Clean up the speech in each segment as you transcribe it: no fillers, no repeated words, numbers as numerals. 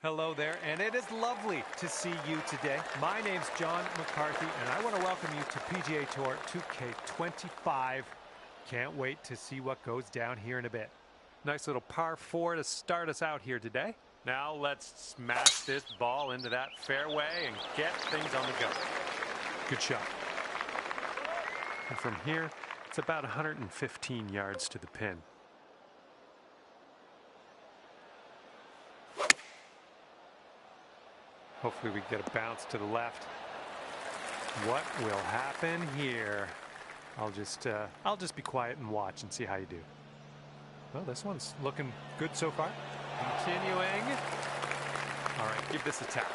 Hello there, and it is lovely to see you today. My name's John McCarthy, and I want to welcome you to PGA Tour 2K25. Can't wait to see what goes down here in a bit. Nice little par 4 to start us out here today. Now let's smash this ball into that fairway and get things on the go. Good shot. And from here, it's about 115 yards to the pin. Hopefully we get a bounce to the left. What will happen here? I'll just be quiet and watch and see how you do. Well, this one's looking good so far. Continuing. All right, give this a tap.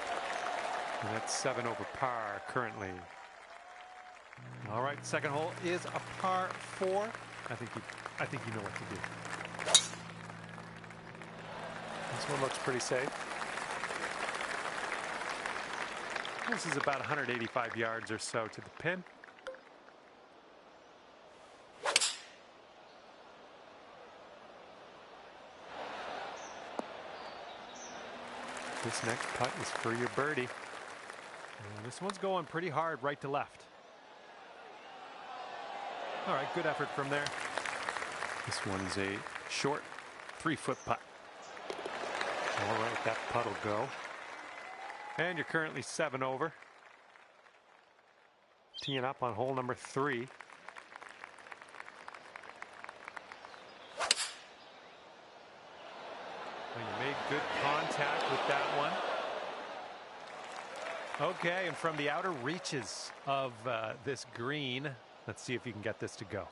And that's 7 over par currently. All right, second hole is a par 4. I think you know what to do. This one looks pretty safe. This is about 185 yards or so to the pin. This next putt is for your birdie. And this one's going pretty hard right to left. All right, good effort from there. This one's a short 3-foot putt. All right, that putt will go. And you're currently 7 over. Teeing up on hole number 3. Well, you made good contact with that one. Okay, and from the outer reaches of this green, let's see if you can get this to go.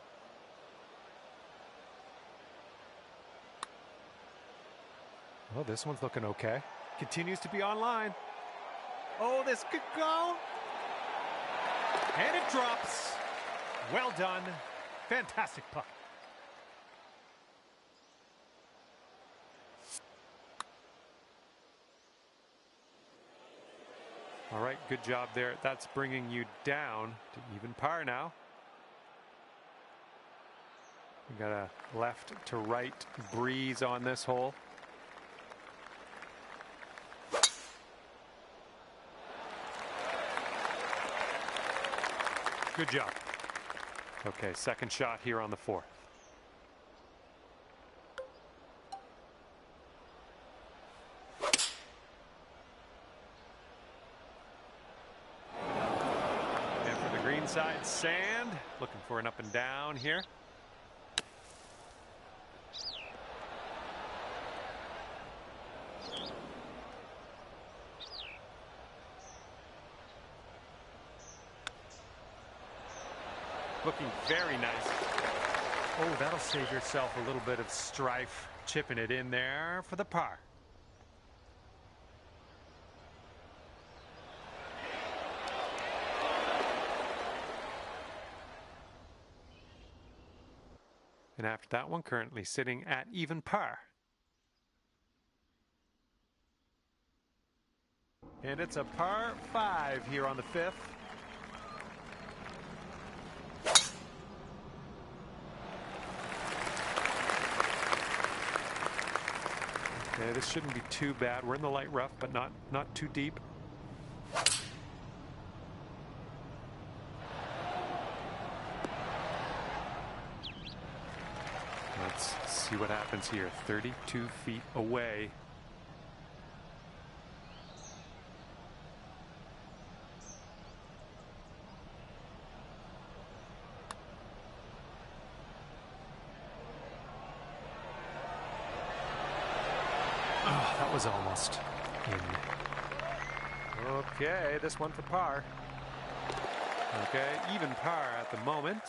Well, this one's looking okay. Continues to be online. Oh, this could go. And it drops. Well done. Fantastic putt. All right, good job there. That's bringing you down to even par now. We got a left to right breeze on this hole. Good job. Okay, second shot here on the 4th. And for the green side, sand. Looking for an up and down here. Looking very nice. Oh, that'll save yourself a little bit of strife. Chipping it in there for the par. And after that one, currently sitting at even par. And it's a par 5 here on the 5th. Okay, this shouldn't be too bad. We're in the light rough, but not too deep. Let's see what happens here. 32 feet away. That was almost in. Okay, this one for par. Okay, even par at the moment.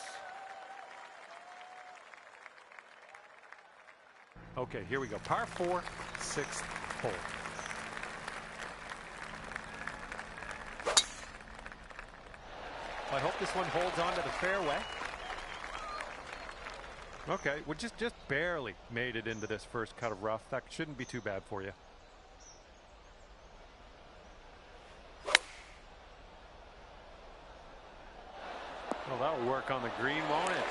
Okay, here we go. Par 4, 6th hole. I hope this one holds on to the fairway. Okay, we just barely made it into this first cut of rough. That shouldn't be too bad for you. Well, that'll work on the green, won't it?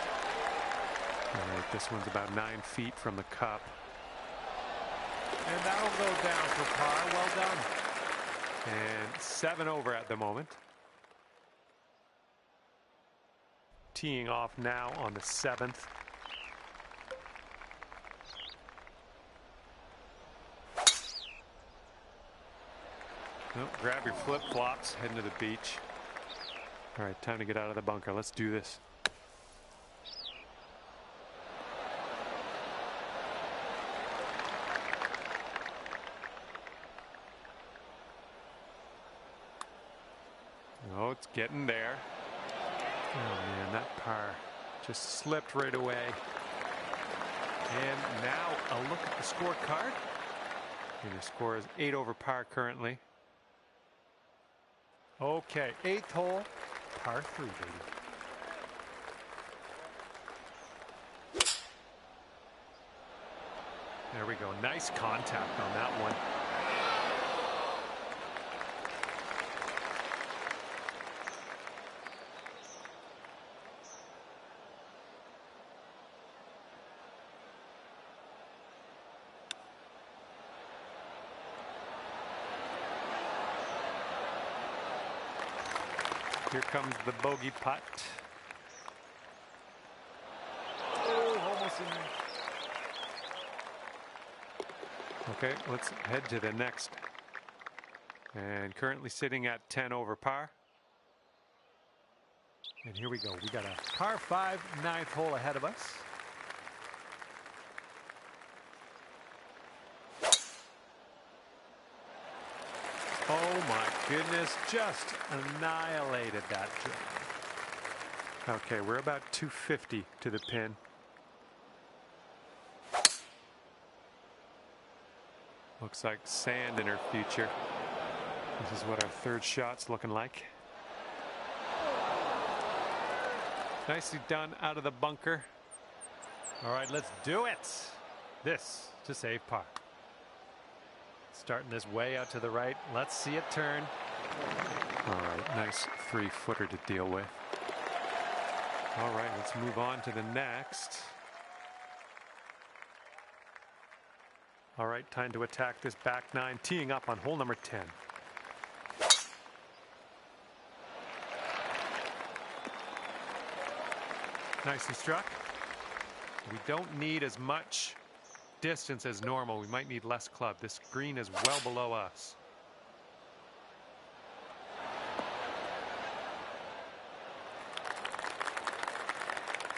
All right, this one's about 9 feet from the cup. And that'll go down for par. Well done. And 7 over at the moment. Teeing off now on the 7th. Oh, grab your flip-flops, heading to the beach. All right, time to get out of the bunker. Let's do this. Oh, it's getting there. Oh man, that par just slipped right away. And now a look at the scorecard. And the score is 8 over par currently. Okay, 8th hole, par 3, baby. There we go. Nice contact on that one. Here comes the bogey putt. Oh, almost in there. Okay, let's head to the next. And currently sitting at 10 over par. And here we go. We got a par 5, 9th hole ahead of us. Oh my goodness, just annihilated that drive. Okay, we're about 250 to the pin. Looks like sand in her future. This is what our third shot's looking like. Nicely done out of the bunker. All right, let's do it. This to save par. Starting this way out to the right. Let's see it turn. All right, nice 3-footer to deal with. All right, let's move on to the next. All right, time to attack this back 9, teeing up on hole number 10. Nicely struck. We don't need as much distance as normal. We might need less club. This green is well below us.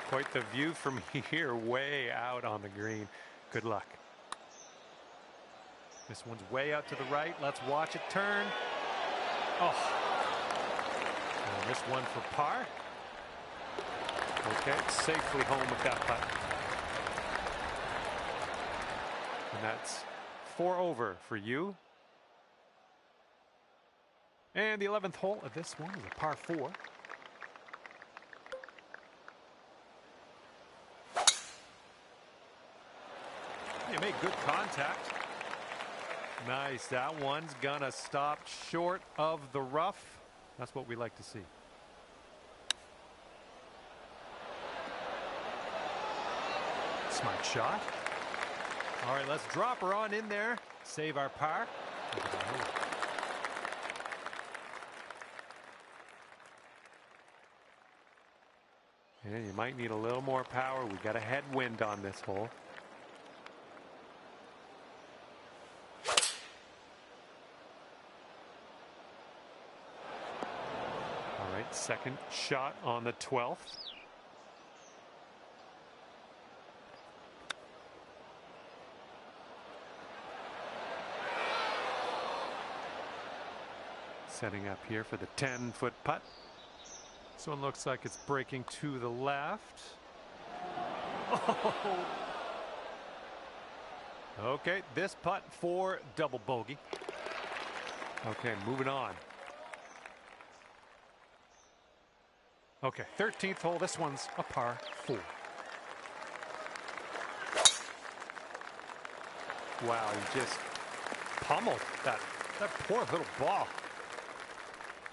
Quite the view from here, way out on the green. Good luck. This one's way out to the right. Let's watch it turn. Oh. And this one for par. Okay, safely home with that putt. And that's 4 over for you. And the 11th hole of this one is a par 4. You make good contact. Nice. That one's gonna stop short of the rough. That's what we like to see. Smart shot. All right, let's drop her on in there. Save our par. And you might need a little more power. We got a headwind on this hole. All right, second shot on the 12th. Setting up here for the 10-foot putt. This one looks like it's breaking to the left. Oh. Okay, this putt for double bogey. Okay, moving on. Okay, 13th hole. This one's a par 4. Wow, he just pummeled that poor little ball.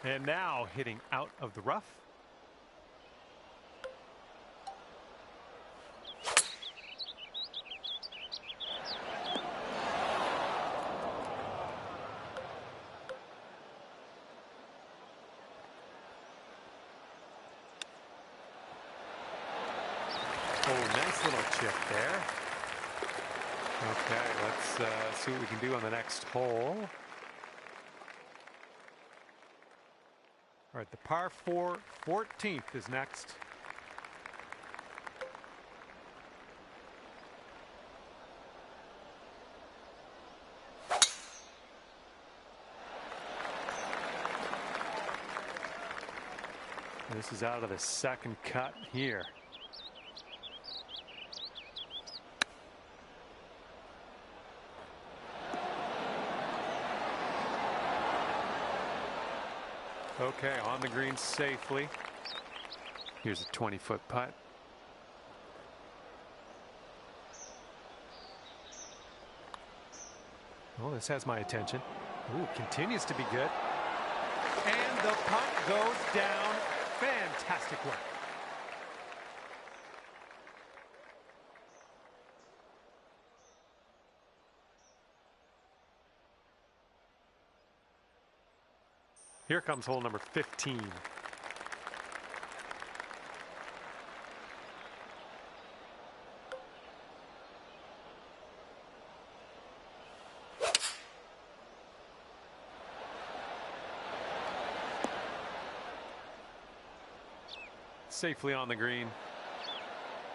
And now hitting out of the rough. Oh, nice little chip there. Okay, let's see what we can do on the next hole. All right, the par 4 14th is next. This is out of the second cut here. Okay, on the green safely. Here's a 20-foot putt. Oh, this has my attention. Ooh, continues to be good. And the putt goes down. Fantastic work. Here comes hole number 15. Safely on the green.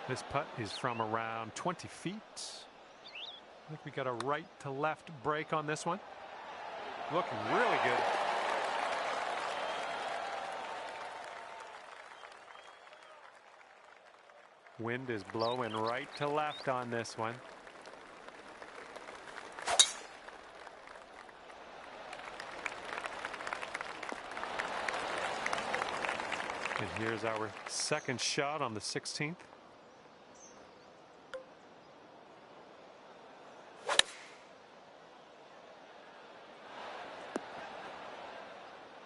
This putt is from around 20 feet. I think we got a right to left break on this one. Looking really good. Wind is blowing right to left on this one. And here's our second shot on the 16th.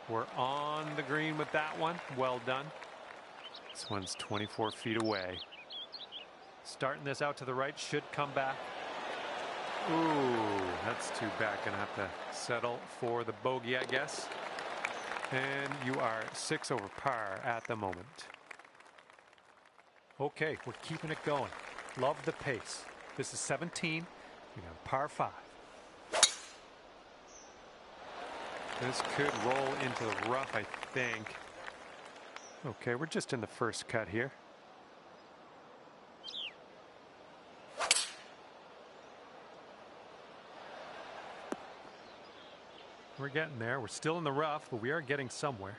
We're on the green with that one. Well done. This one's 24 feet away. Starting this out to the right, should come back. Ooh, that's too bad. Gonna have to settle for the bogey, I guess. And you are 6 over par at the moment. Okay, we're keeping it going. Love the pace. This is 17. We got a par 5. This could roll into the rough, I think. Okay, we're just in the first cut here. We're getting there. We're still in the rough, but we are getting somewhere.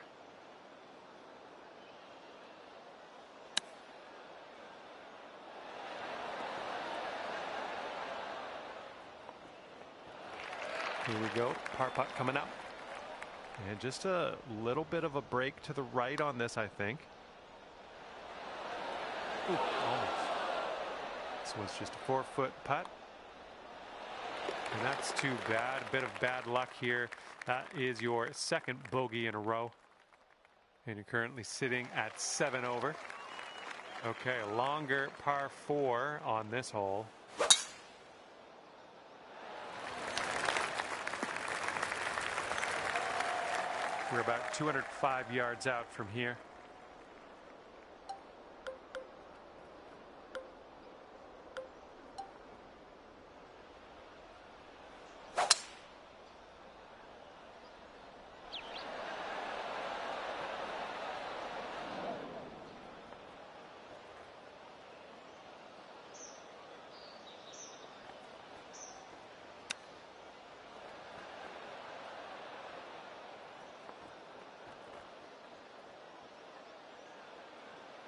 Here we go. Par putt coming up. And just a little bit of a break to the right on this, I think. Ooh, almost. This one's just a 4-foot putt. And that's too bad. A bit of bad luck here. That is your second bogey in a row. And you're currently sitting at 7 over. Okay, a longer par 4 on this hole. We're about 205 yards out from here.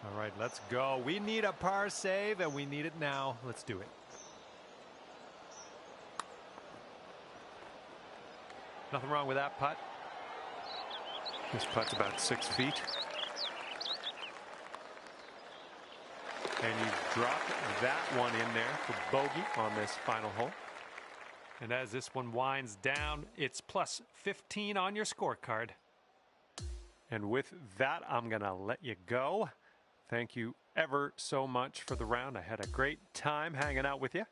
All right, let's go. We need a par save, and we need it now. Let's do it. Nothing wrong with that putt. This putt's about 6 feet. And you drop that one in there for bogey on this final hole. And as this one winds down, it's plus 15 on your scorecard. And with that, I'm going to let you go. Thank you ever so much for the round. I had a great time hanging out with you.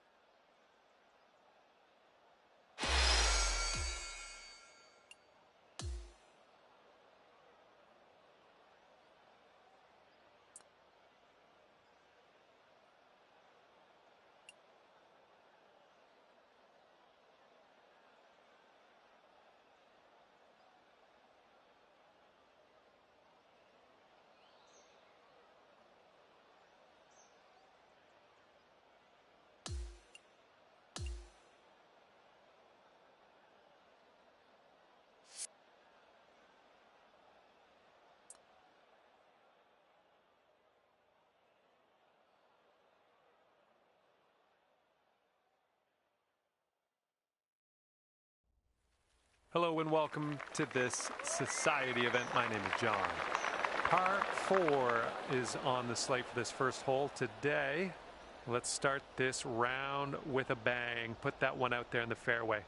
Hello and welcome to this society event. My name is John. Par 4 is on the slate for this first hole today. Let's start this round with a bang. Put that one out there in the fairway.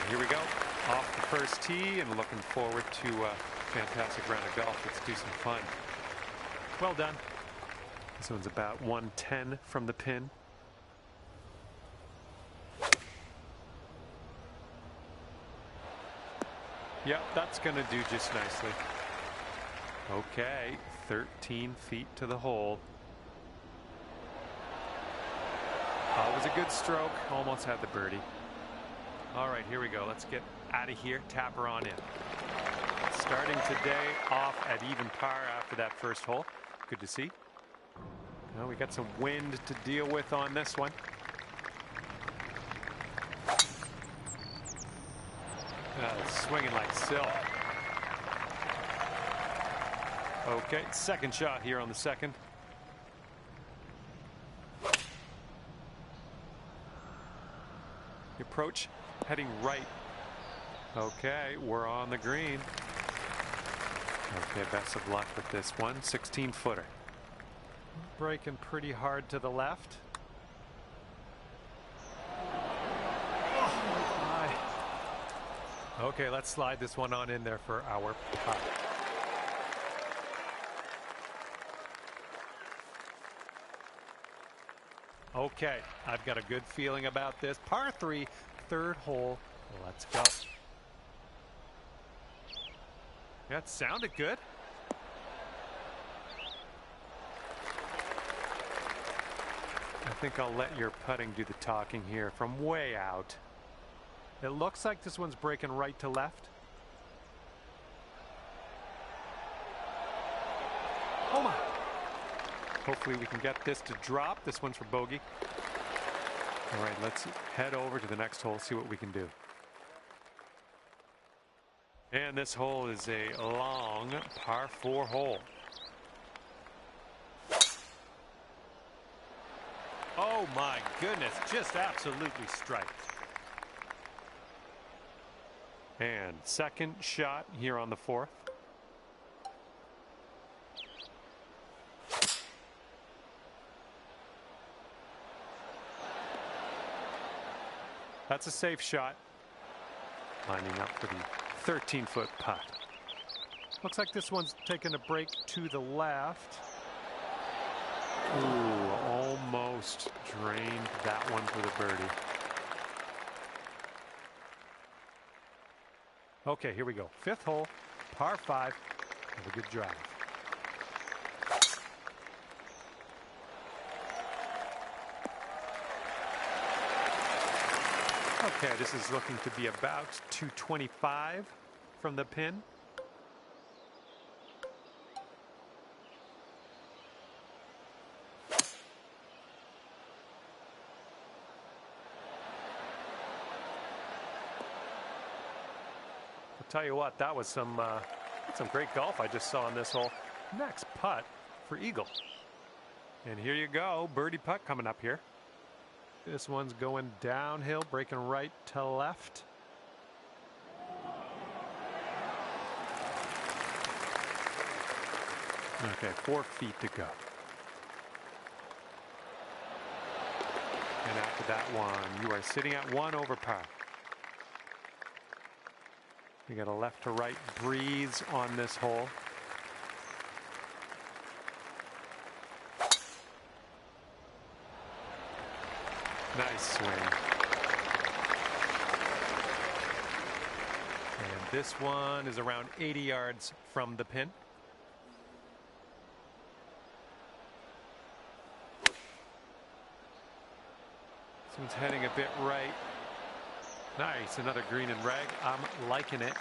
Here we go, off the first tee, and looking forward to a fantastic round of golf. Let's do some fun. Well done. This one's about 110 from the pin. Yep, that's going to do just nicely. Okay, 13 feet to the hole. That was a good stroke. Almost had the birdie. All right, here we go. Let's get out of here. Tap her on in. Starting today off at even par after that first hole. Good to see. Well, we got some wind to deal with on this one. Swinging like silk. Okay, second shot here on the second. The approach heading right. Okay, we're on the green. Okay, best of luck with this one. 16-footer. Breaking pretty hard to the left. Okay, let's slide this one on in there for our putt. Okay, I've got a good feeling about this. Par 3, third hole. Let's go. That sounded good. I think I'll let your putting do the talking here from way out. It looks like this one's breaking right to left. Oh my. Hopefully we can get this to drop. This one's for bogey. All right, let's head over to the next hole, see what we can do. And this hole is a long par 4 hole. Oh my goodness, just absolutely striped. And second shot here on the fourth. That's a safe shot. Lining up for the 13-foot putt. Looks like this one's taking a break to the left. Ooh, almost drained that one for the birdie. Okay, here we go. Fifth hole, par 5. Have a good drive. Okay, this is looking to be about 225 from the pin. I'll tell you what, that was some great golf I just saw on this hole. Next putt for eagle. And here you go, birdie putt coming up here. This one's going downhill, breaking right to left. Okay, 4 feet to go. And after that one, you are sitting at 1 over par. You got a left to right breeze on this hole. Nice swing. And this one is around 80 yards from the pin. This one's heading a bit right. Nice, another green and rag. I'm liking it.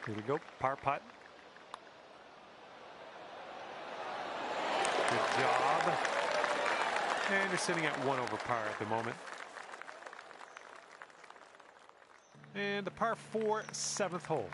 Here we go, par putt. Good job. And you're sitting at 1 over par at the moment. And the par 4, 7th hole.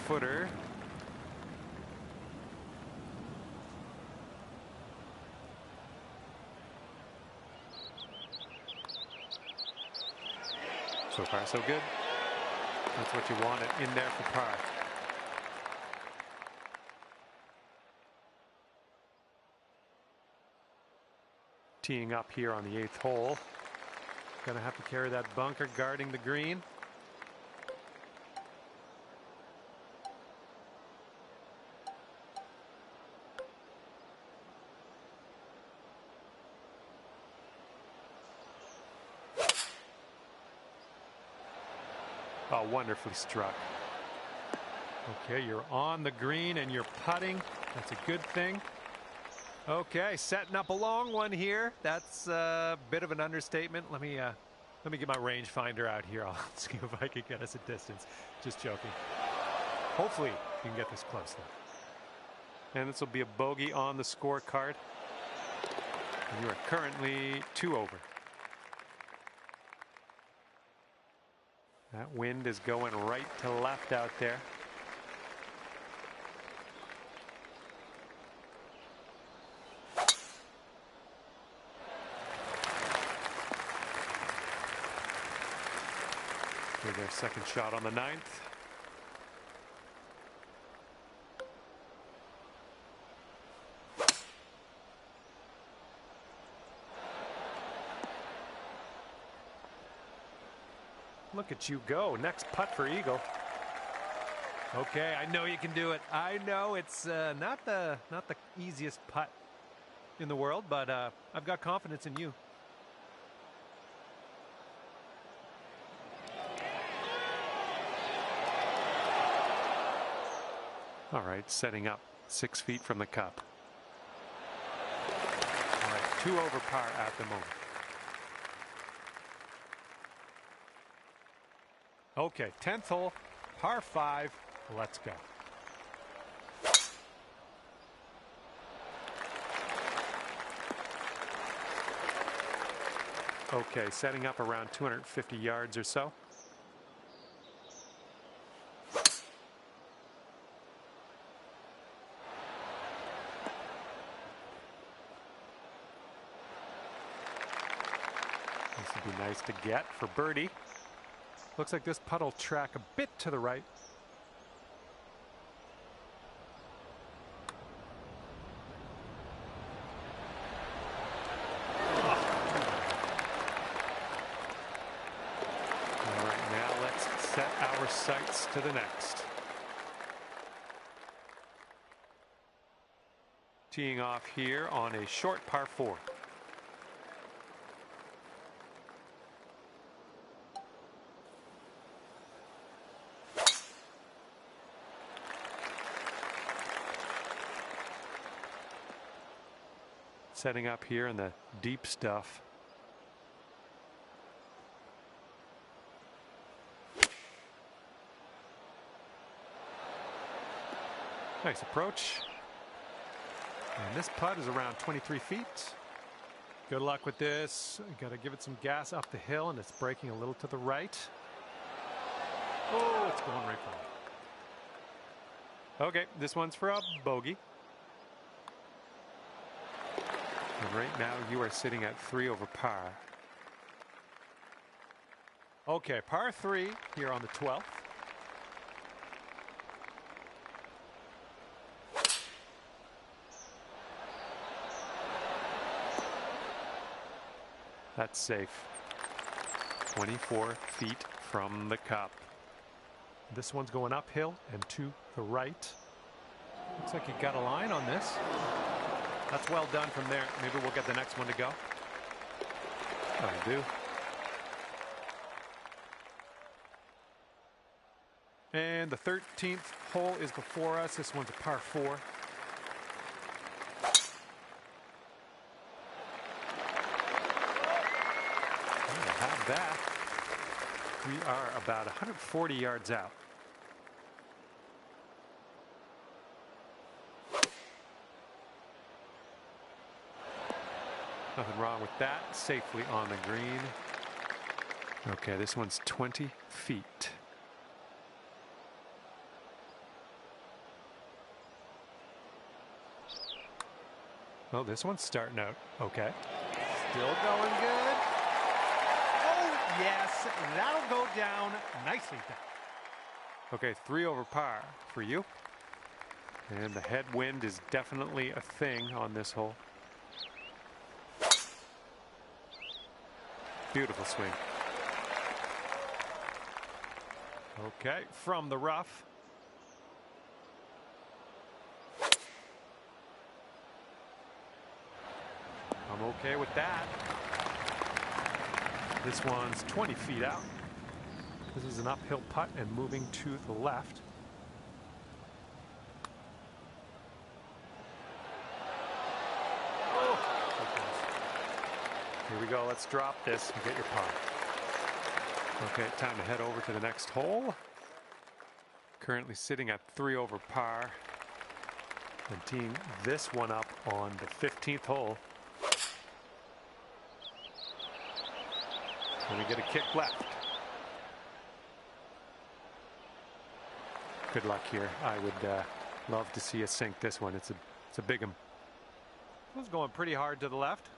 Footer. So far, so good. That's what you want it in there for par. Teeing up here on the 8th hole. Gonna have to carry that bunker guarding the green. Oh, wonderfully struck. Okay, you're on the green and you're putting. That's a good thing. Okay, setting up a long one here. That's a bit of an understatement. Let me get my rangefinder out here. I'll see if I can get us a distance. Just joking. Hopefully you can get this close though. And this will be a bogey on the scorecard. And you are currently 2 over. That wind is going right to left out there. Here's their second shot on the 9th. Look at you go. Next putt for eagle. Okay, I know you can do it. I know it's not the easiest putt in the world, but I've got confidence in you. All right, setting up 6 feet from the cup. All right, 2 over par at the moment. Okay, 10th hole, par 5. Let's go. Okay, setting up around 250 yards or so. This would be nice to get for birdie. Looks like this putt will track a bit to the right. All right, now let's set our sights to the next. Teeing off here on a short par 4. Setting up here in the deep stuff. Nice approach. And this putt is around 23 feet. Good luck with this. Got to give it some gas up the hill, and it's breaking a little to the right. Oh, it's going right for it. Okay, this one's for a bogey. And right now you are sitting at 3 over par. Okay, par 3 here on the 12th. That's safe. 24 feet from the cup. This one's going uphill and to the right. Looks like you got a line on this. That's well done from there. Maybe we'll get the next one to go. I do. And the 13th hole is before us. This one's a par 4. Have that. We are about 140 yards out. Nothing wrong with that. Safely on the green. Okay, this one's 20 feet. Oh, this one's starting out okay. Still going good. Oh, yes, that'll go down nicely done. Okay, 3 over par for you. And the headwind is definitely a thing on this hole. Beautiful swing. Okay, from the rough. I'm okay with that. This one's 20 feet out. This is an uphill putt and moving to the left. Here we go. Let's drop this and get your par. Okay, time to head over to the next hole. Currently sitting at 3 over par. And teeing this one up on the 15th hole. And we get a kick left. Good luck here. I would love to see us sink this one. It's a big one. It was going pretty hard to the left.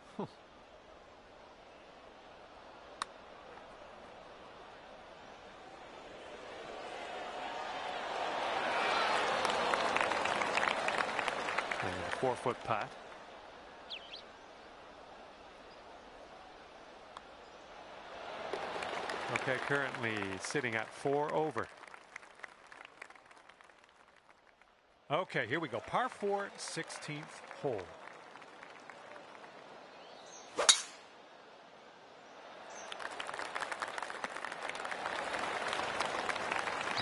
And a 4-foot putt. Okay, currently sitting at 4 over. Okay, here we go. Par 4, 16th hole.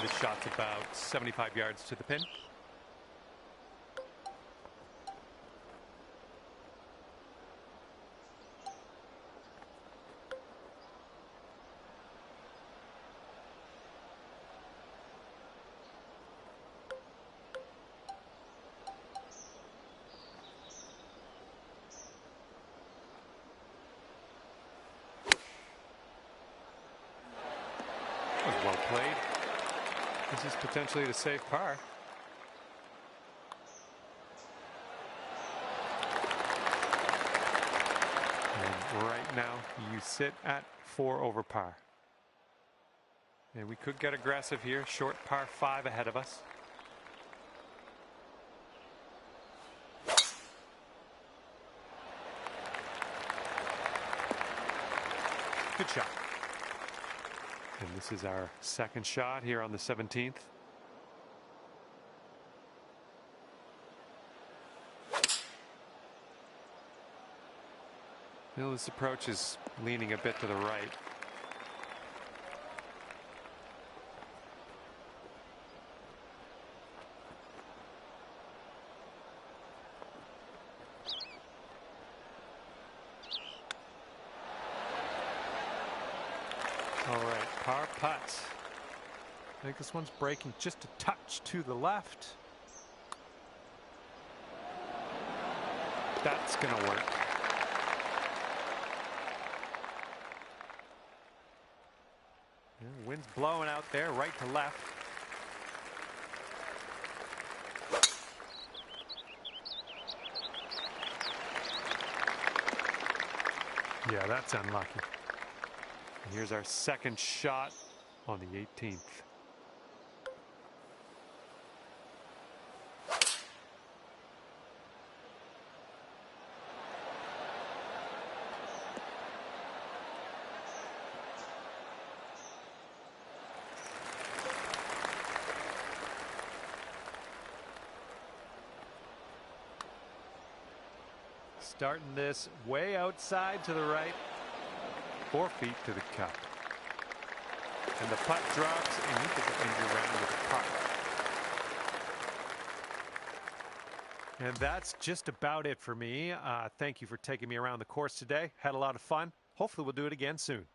This shot's about 75 yards to the pin. That was well played. This is potentially the safe par. And right now you sit at 4 over par. And we could get aggressive here. Short par 5 ahead of us. Good shot. And this is our second shot here on the 17th. Well, this approach is leaning a bit to the right. All right, par putt. I think this one's breaking just a touch to the left. That's going to work. Yeah, wind's blowing out there, right to left. Yeah, that's unlucky. And here's our second shot on the 18th. Starting this way outside to the right, 4 feet to the cup. And the putt drops, and he gets an injury round with the putt. And that's just about it for me. Thank you for taking me around the course today. Had a lot of fun. Hopefully we'll do it again soon.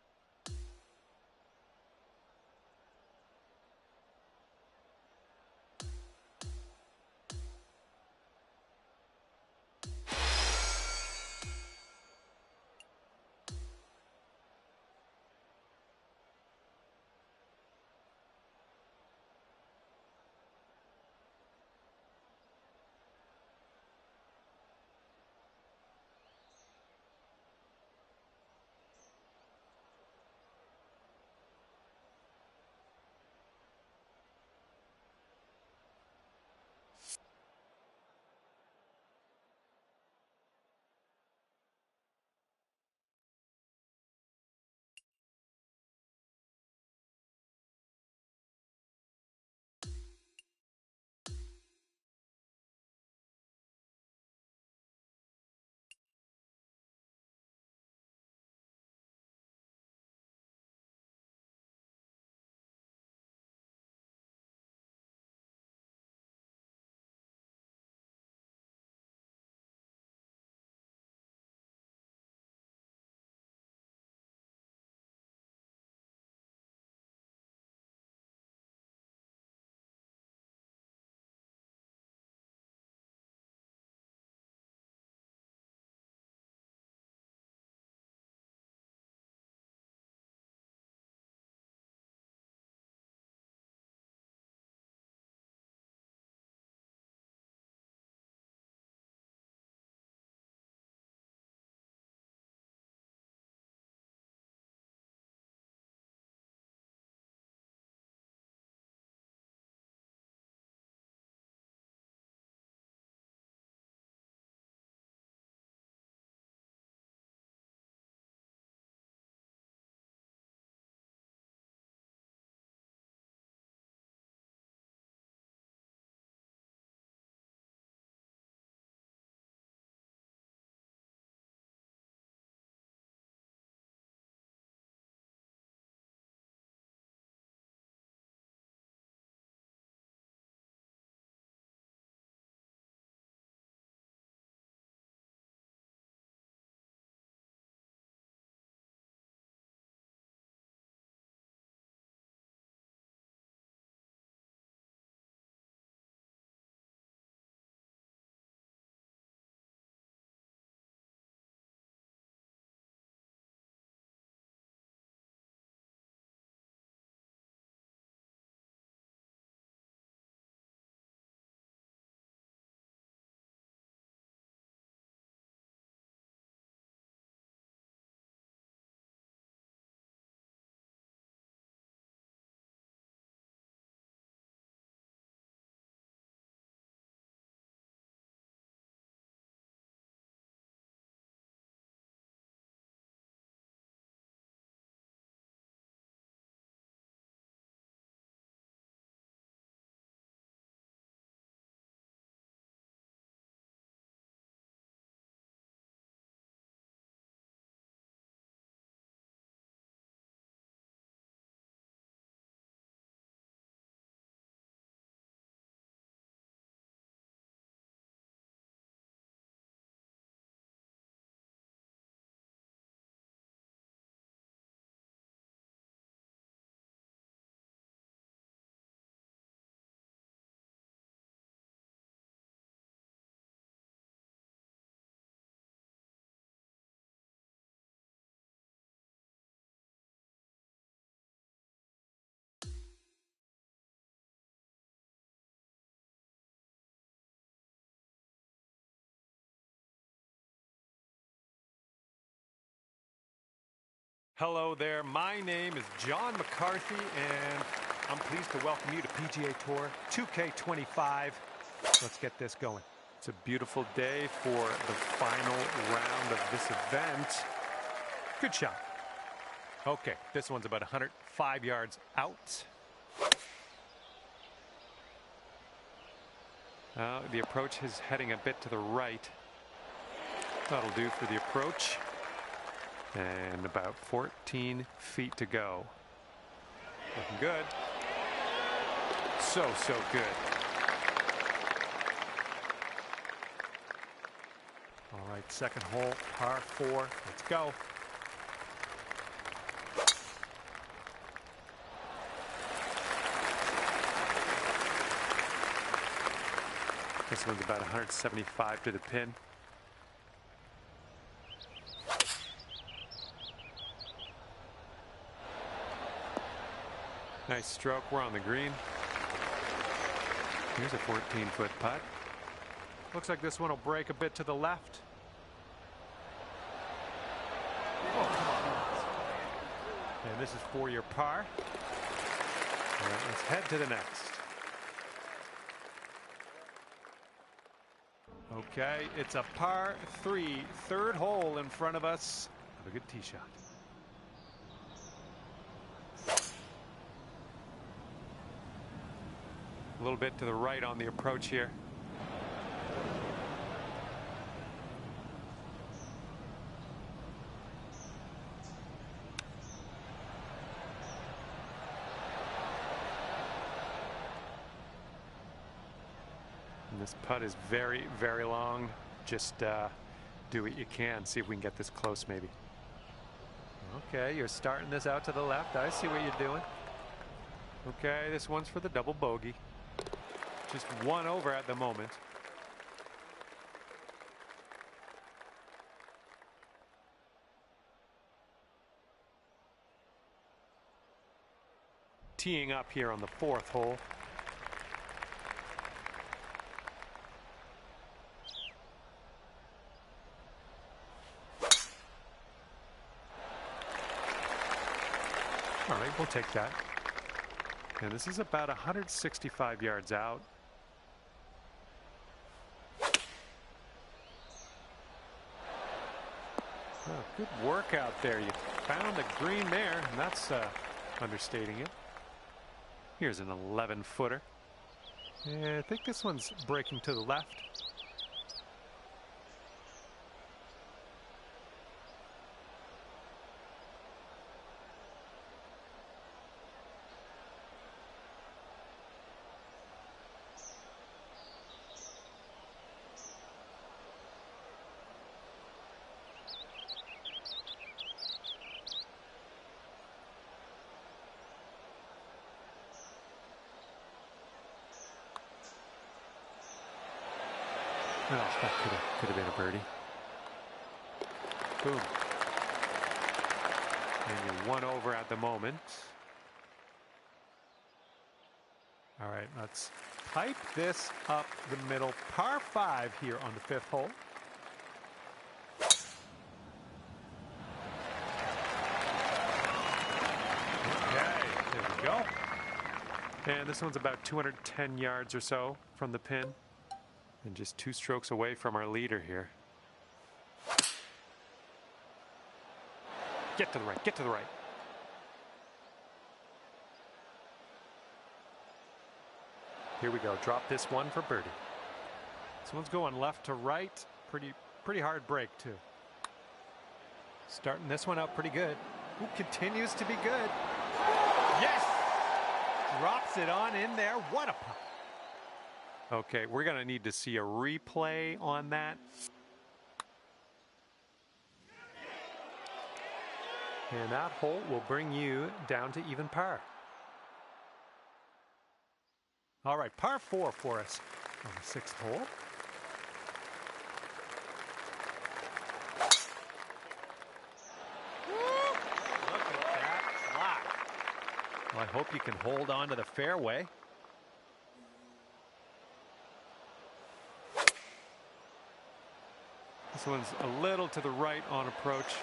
Hello there, my name is John McCarthy, and I'm pleased to welcome you to PGA Tour 2K25. Let's get this going. It's a beautiful day for the final round of this event. Good shot. Okay, this one's about 105 yards out. The approach is heading a bit to the right. That'll do for the approach. And about 14 feet to go. Looking good. So good. All right, second hole, par 4. Let's go. This one's about 175 to the pin. Nice stroke. We're on the green. Here's a 14-foot putt. Looks like this one will break a bit to the left. Oh, come on. And this is for your par. All right, let's head to the next. Okay, it's a par 3, third hole in front of us. Have a good tee shot. A little bit to the right on the approach here. And this putt is very, very long. Just do what you can. See if we can get this close maybe. Okay, you're starting this out to the left. I see what you're doing. Okay, this one's for the double bogey. Just one over at the moment. Teeing up here on the 4th hole. All right, we'll take that. And this is about 165 yards out. Oh, good work out there. You found the green there, and that's understating it. Here's an 11-footer. Yeah, I think this one's breaking to the left. Oh, that could have been a birdie. Boom. And you're one over at the moment. All right, let's pipe this up the middle. Par 5 here on the 5th hole. Okay, there we go. And this one's about 210 yards or so from the pin. And just 2 strokes away from our leader here. Get to the right, get to the right. Here we go, drop this one for birdie. This one's going left to right. Pretty hard break too. Starting this one out pretty good. Ooh, continues to be good. Yes! Drops it on in there. What a putt. Okay, we're going to need to see a replay on that. And that hole will bring you down to even par. All right, par 4 for us on the 6th hole. Look at that flat. Well, I hope you can hold on to the fairway. This one's a little to the right on approach.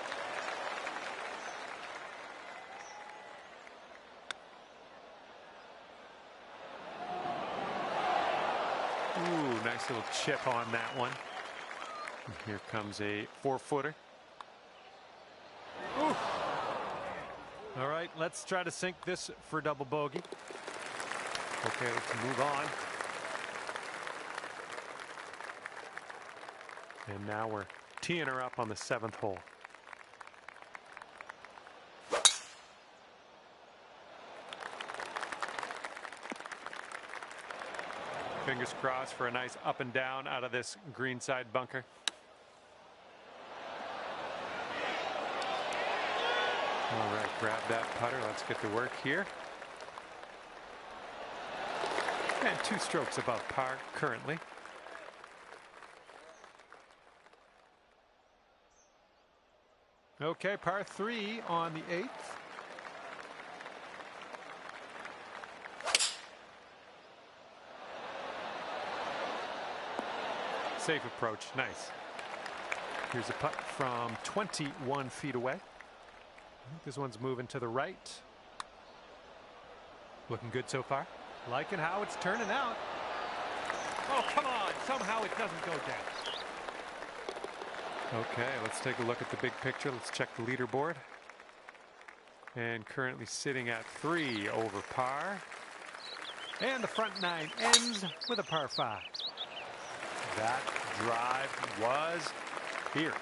Ooh, nice little chip on that one. And here comes a 4-footer. Ooh. All right, let's try to sink this for double bogey. Okay, let's move on. And now we're teeing her up on the 7th hole. Fingers crossed for a nice up and down out of this greenside bunker. All right, grab that putter. Let's get to work here. And 2 strokes above par currently. Okay, par 3 on the 8th. Safe approach, nice. Here's a putt from 21 feet away. I think this one's moving to the right. Looking good so far. Liking how it's turning out. Oh, come on. Somehow it doesn't go down. Okay, let's take a look at the big picture. Let's check the leaderboard. And currently sitting at 3 over par. And the front 9 ends with a par 5. That drive was fierce.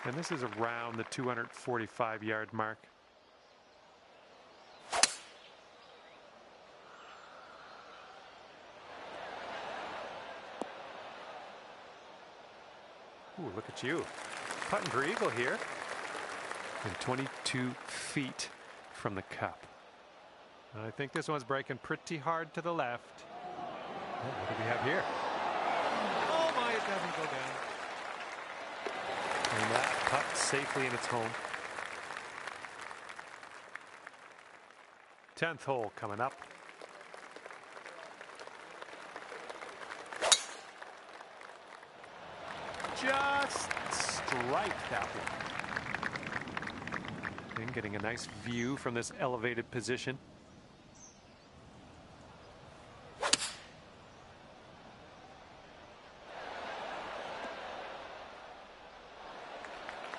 And this is around the 245-yard mark. Ooh, look at you. Putting for eagle here. And 22 feet from the cup. I think this one's breaking pretty hard to the left. Oh, what do we have here? Oh my, it doesn't go down. And that putt safely in its home. 10th hole coming up. Just strike that one. And getting a nice view from this elevated position.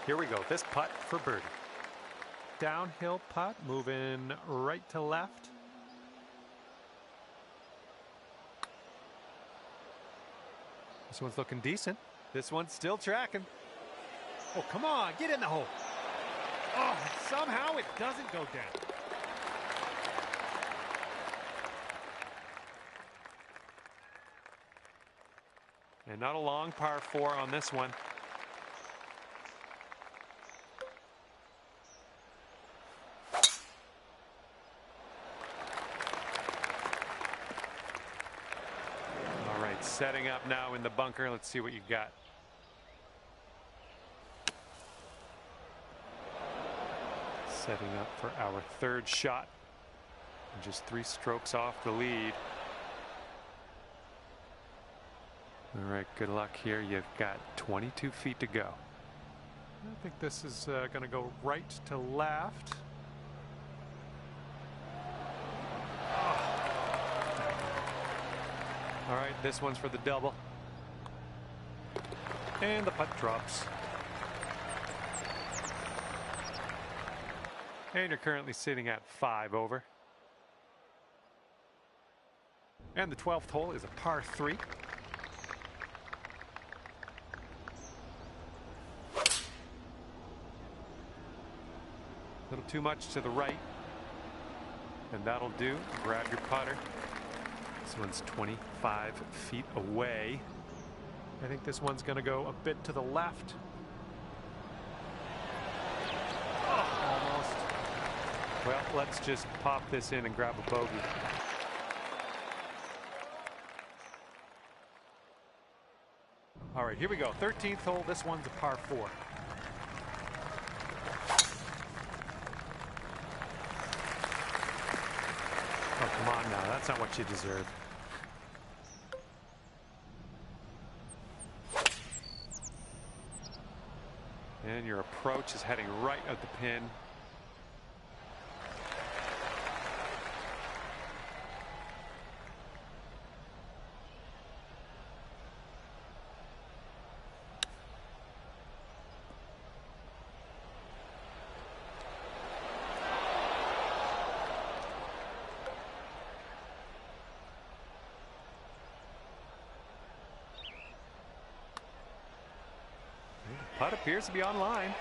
Here we go. This putt for birdie. Downhill putt, moving right to left. This one's looking decent. This one's still tracking. Oh, come on, get in the hole. Oh, somehow it doesn't go down. And not a long par 4 on this one. Setting up now in the bunker. Let's see what you got. Setting up for our 3rd shot. And just 3 strokes off the lead. All right, good luck here. You've got 22 feet to go. I think this is going to go right to left. All right, this one's for the double. And the putt drops. And you're currently sitting at 5 over. And the 12th hole is a par 3. A little too much to the right. And that'll do. Grab your putter. This one's 25 feet away. I think this one's going to go a bit to the left. Oh, almost. Well, let's just pop this in and grab a bogey. All right, here we go. 13th hole. This one's a par 4. Oh, come on now. That's not what you deserve. And your approach is heading right at the pin. putt appears to be online.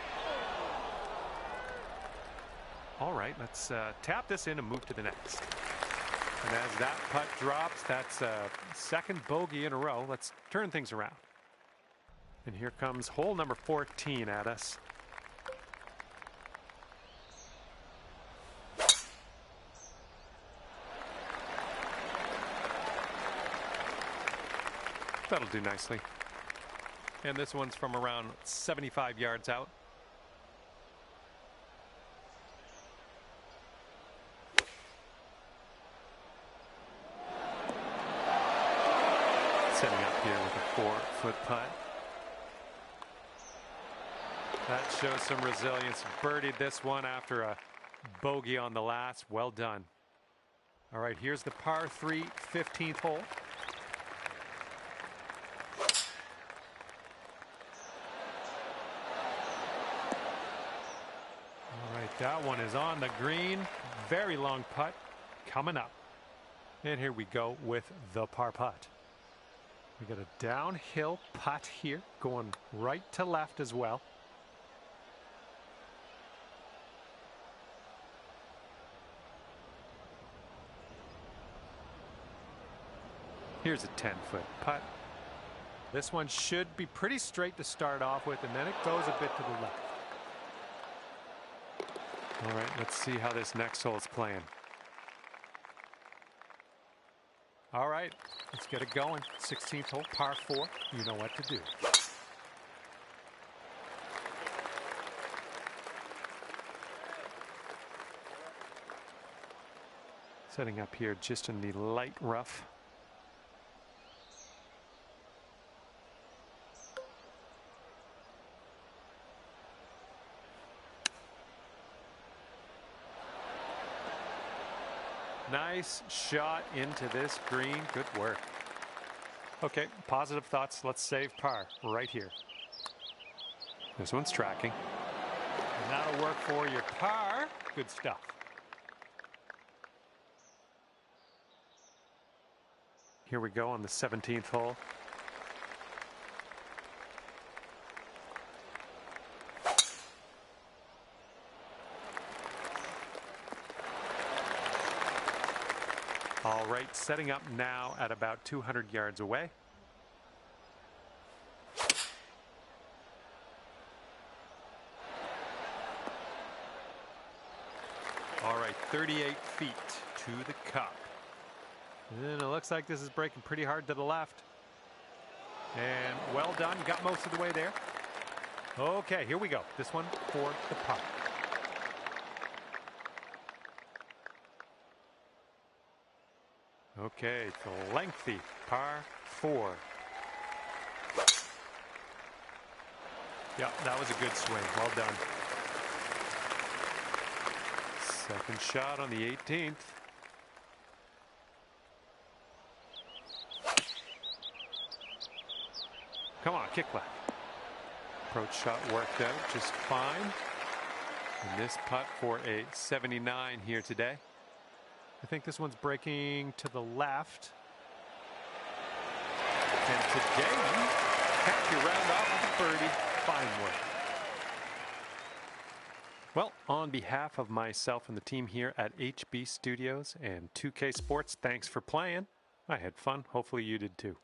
All right, let's tap this in and move to the next. And as that putt drops, that's a second bogey in a row. Let's turn things around. And here comes hole number 14 at us. That'll do nicely. And this one's from around 75 yards out. Setting up here with a 4-foot putt. That shows some resilience. Birdied this one after a bogey on the last. Well done. All right, here's the par 3 15th hole. All right, that one is on the green. Very long putt coming up. And here we go with the par putt. We got a downhill putt here, going right to left as well. Here's a 10-foot putt. This one should be pretty straight to start off with, and then it goes a bit to the left. All right, let's see how this next hole is playing. All right, let's get it going. 16th hole, par 4. You know what to do. Setting up here just in the light rough. Nice shot into this green. Good work. Okay, positive thoughts. Let's save par right here. This one's tracking. And that'll work for your par. Good stuff. Here we go on the 17th hole. All right, setting up now at about 200 yards away. All right, 38 feet to the cup. And it looks like this is breaking pretty hard to the left. And well done, got most of the way there. Okay, here we go. This one for the putt. Okay, it's a lengthy par 4. Yeah, that was a good swing. Well done. Second shot on the 18th. Come on, kick left. Approach shot worked out just fine. And this putt for a 79 here today. I think this one's breaking to the left. And today, happy round off with a birdie. Fine work. Well, on behalf of myself and the team here at HB Studios and 2K Sports, thanks for playing. I had fun. Hopefully you did too.